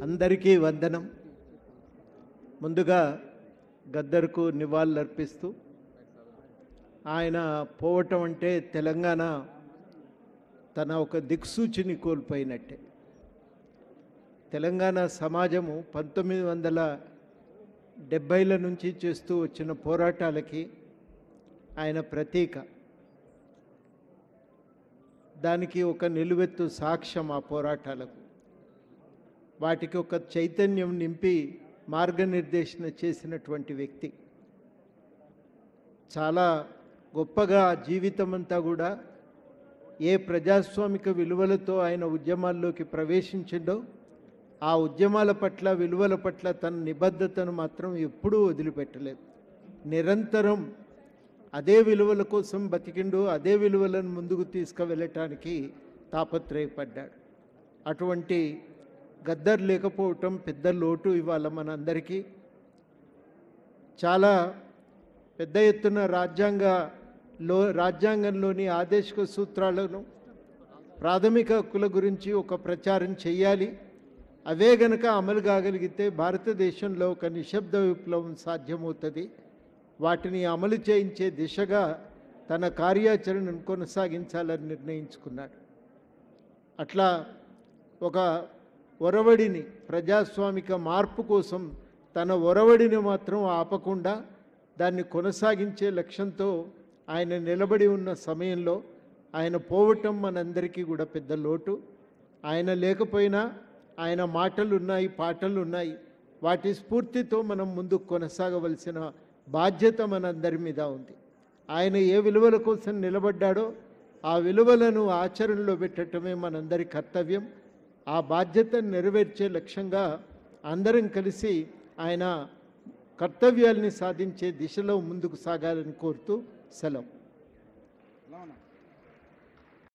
అందరికీ వందనం. ముందుగా గద్దర్కు నివాళులర్పిస్తూ, ఆయన పోవటం అంటే తెలంగాణ తన ఒక దిక్సూచిని కోల్పోయినట్టే. తెలంగాణ సమాజము 1970ల నుంచి చేస్తూ వచ్చిన పోరాటాలకి ఆయన ప్రతీక. దానికి ఒక నిలువెత్తు సాక్ష్యం ఆ పోరాటాలకు. వాటికి ఒక చైతన్యం నింపి మార్గనిర్దేశన చేసినటువంటి వ్యక్తి. చాలా గొప్పగా జీవితం అంతా కూడా ఏ ప్రజాస్వామిక విలువలతో ఆయన ఉద్యమాల్లోకి ప్రవేశించిండో ఆ ఉద్యమాల పట్ల, విలువల పట్ల తన నిబద్ధతను మాత్రం ఎప్పుడూ వదిలిపెట్టలేదు. నిరంతరం అదే విలువల కోసం బతికిండు, అదే విలువలను ముందుకు తీసుకువెళ్ళటానికి తాపత్రయపడ్డాడు. అటువంటి గద్దర్ లేకపోవటం పెద్ద లోటు ఇవాళ మనందరికీ. చాలా పెద్ద ఎత్తున రాజ్యాంగంలోని ఆదేశిక సూత్రాలను, ప్రాథమిక హక్కుల గురించి ఒక ప్రచారం చేయాలి. అవే గనక అమలు కాగలిగితే భారతదేశంలో ఒక నిశ్శబ్ద విప్లవం సాధ్యమవుతుంది. వాటిని అమలు చేయించే దిశగా తన కార్యాచరణను కొనసాగించాలని నిర్ణయించుకున్నాడు. అట్లా ఒక ఒరవడిని, ప్రజాస్వామిక మార్పు కోసం తన ఒరవడిని మాత్రం ఆపకుండా దాన్ని కొనసాగించే లక్ష్యంతో ఆయన నిలబడి ఉన్న సమయంలో ఆయన పోవటం మనందరికీ కూడా పెద్ద లోటు. ఆయన లేకపోయినా ఆయన మాటలు ఉన్నాయి, పాటలు ఉన్నాయి. వాటి స్ఫూర్తితో మనం ముందుకు కొనసాగవలసిన బాధ్యత మనందరి మీద ఉంది. ఆయన ఏ విలువల కోసం నిలబడ్డాడో ఆ విలువలను ఆచరణలో పెట్టడమే మనందరి కర్తవ్యం. ఆ బాధ్యతను నెరవేర్చే లక్ష్యంగా అందరం కలిసి ఆయన కర్తవ్యాల్ని సాధించే దిశలో ముందుకు సాగాలని కోరుతూ సెలవు.